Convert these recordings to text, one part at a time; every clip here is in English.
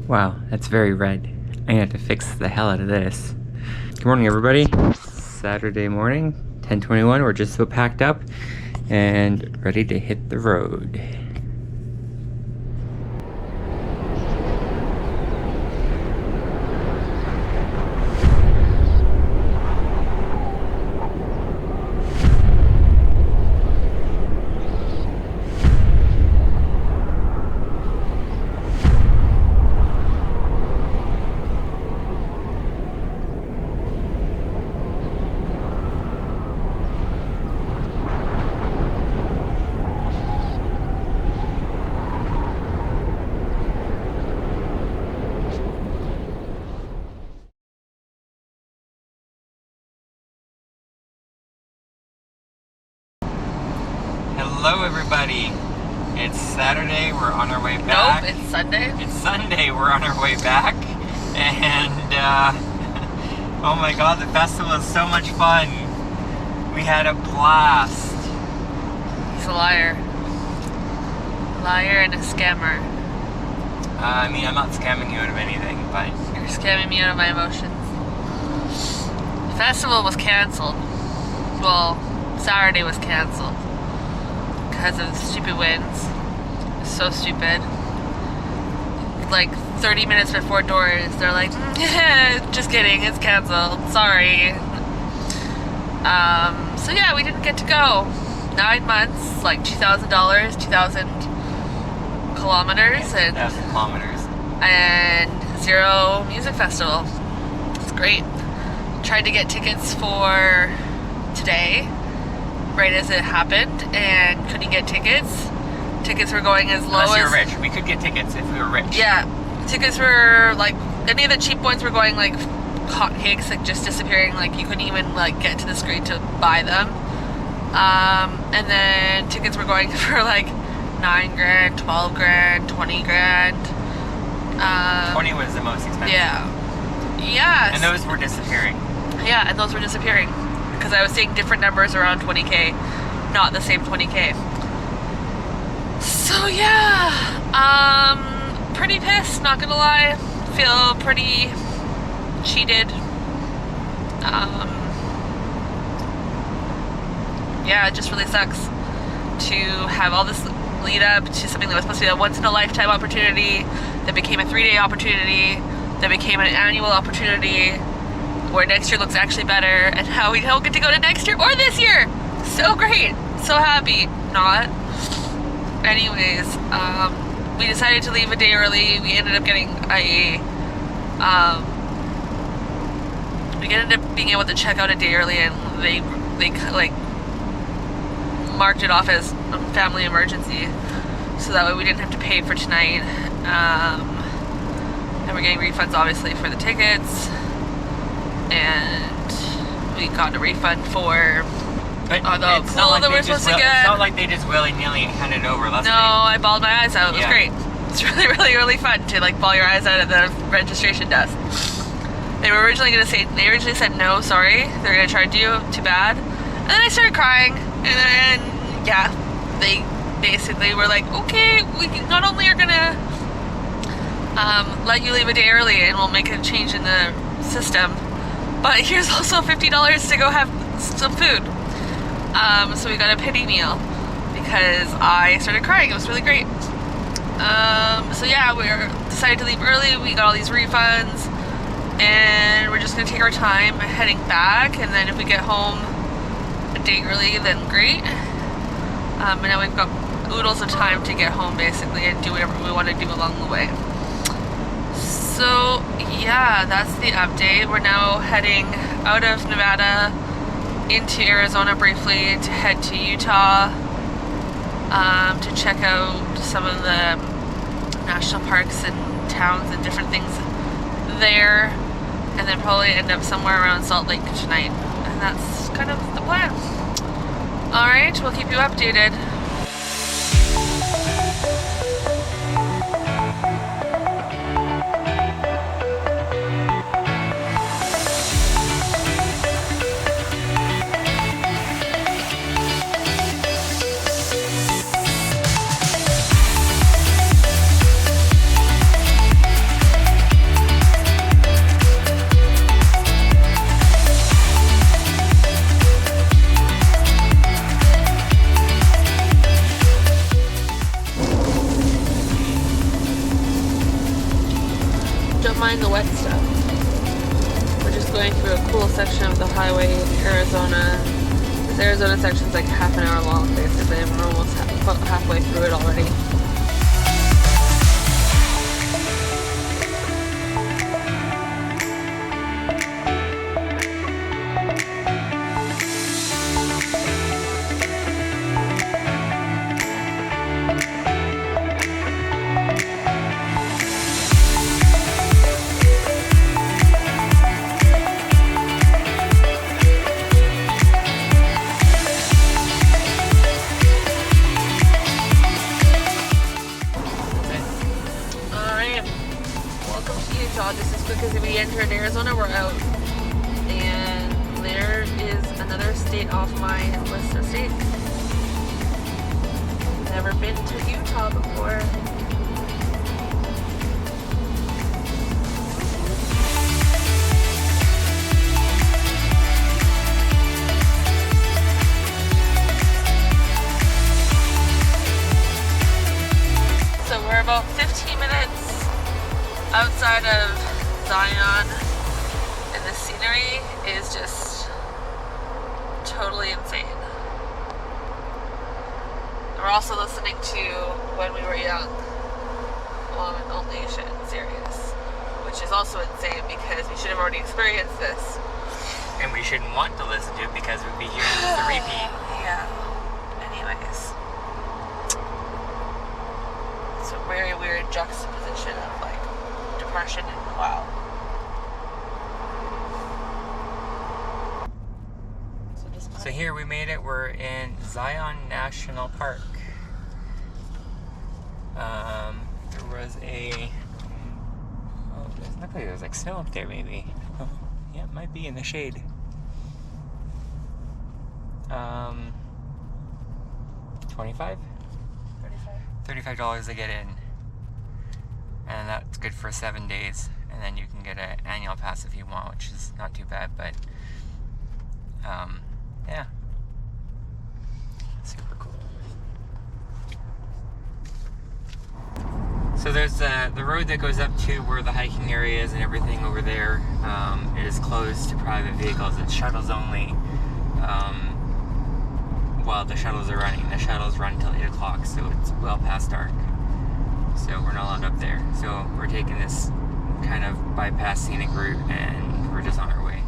Wow, that's very red. I'm gonna have to fix the hell out of this. Good morning, everybody. Saturday morning, 10:21. We're just so packed up and ready to hit the road. Hello, everybody. It's Saturday. We're on our way back. Nope, it's Sunday. It's Sunday. We're on our way back, and oh my God, the festival is so much fun. We had a blast. He's a liar. Liar and a scammer. I mean, I'm not scamming you out of anything, but You're scamming me out of my emotions. The festival was canceled. Well, Saturday was canceled because of the stupid winds. So stupid. Like 30 minutes before doors, they're like, just kidding, it's canceled. Sorry. So yeah, we didn't get to go. 9 months, like $2,000, 2,000 kilometers, yeah, 1,000 kilometers. And zero music festival. It's great. Tried to get tickets for today, right as it happened, and couldn't get tickets. Tickets were going as low Unless as... you're rich. We could get tickets if we were rich. Yeah, tickets were like, any of the cheap ones were going like hotcakes, like just disappearing, like you couldn't even like get to the screen to buy them. And then tickets were going for like 9 grand, 12 grand, 20 grand. 20 was the most expensive. Yeah. Yes. And those were disappearing. Yeah, and those were disappearing because I was seeing different numbers around 20K, not the same 20K. So yeah, pretty pissed, not gonna lie. Feel pretty cheated. Yeah, it just really sucks to have all this lead up to something that was supposed to be a once in a lifetime opportunity that became a 3-day opportunity that became an annual opportunity where next year looks actually better, and how we don't get to go to next year or this year. So great, so happy. Not. Anyways, we decided to leave a day early. We ended up getting we ended up being able to check out a day early, and they like marked it off as a family emergency, so that way we didn't have to pay for tonight. And we're getting refunds obviously for the tickets, and we got a refund for the pool that we're supposed to get. It's not like they just willy-nilly handed it over. No, I bawled my eyes out. It was great. It's really, really, really fun to like bawl your eyes out at the registration desk. They originally said no, sorry. They're gonna try to do too bad. And then I started crying, and then yeah, they basically were like, okay, we not only are gonna let you leave a day early and we'll make a change in the system, but here's also $50 to go have some food. So we got a pity meal because I started crying. It was really great. So yeah, we decided to leave early. We got all these refunds, and we're just gonna take our time heading back. And then if we get home a day early, then great. And now we've got oodles of time to get home basically and do whatever we want to do along the way. So yeah, that's the update. We're now heading out of Nevada into Arizona briefly to head to Utah to check out some of the national parks and towns and different things there, and then probably end up somewhere around Salt Lake tonight, and that's kind of the plan. Alright, we'll keep you updated. mind the wet stuff. We're just going through a cool section of the highway in Arizona. This Arizona section's like half an hour long, basically, and we're almost halfway through it already. Just as quick as we entered Arizona, we're out. And there is another state off my list of states. Never been to Utah before. So we're about 15 minutes outside of Zion, and the scenery is just totally insane. We're also listening to When We Were Young on Old Nation series, which is also insane because we should have already experienced this. And we shouldn't want to listen to it because we'd be hearing the repeat. Yeah. Anyways. It's a very weird juxtaposition of like depression and wow. So here we made it. We're in Zion National Park. There was it looked like there was like snow up there maybe. Oh, yeah, it might be in the shade. $25 to get in. And that's good for 7 days. And then you can get an annual pass if you want, which is not too bad, but yeah. Super cool. So there's the road that goes up to where the hiking area is and everything over there. It is closed to private vehicles. It's shuttles only while the shuttles are running. The shuttles run till 8 o'clock, so it's well past dark. So we're not allowed up there. So we're taking this kind of bypass scenic route and we're just on our way.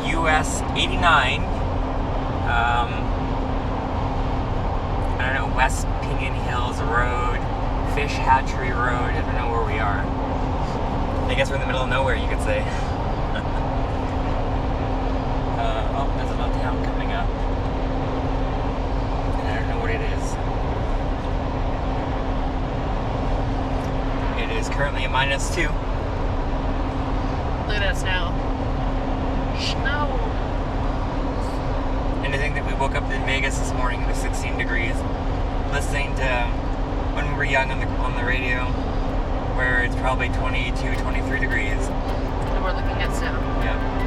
US 89, I don't know, West Pinion Hills Road, Fish Hatchery Road, I don't know where we are. I guess we're in the middle of nowhere, you could say. Oh, there's a little town coming up. And I don't know what it is. It is currently a -2. Look at that snow. Snow. And I think that we woke up in Vegas this morning with 16 degrees, listening to When We Were Young on the radio, where it's probably 22, 23 degrees. And we're looking at snow. Yeah.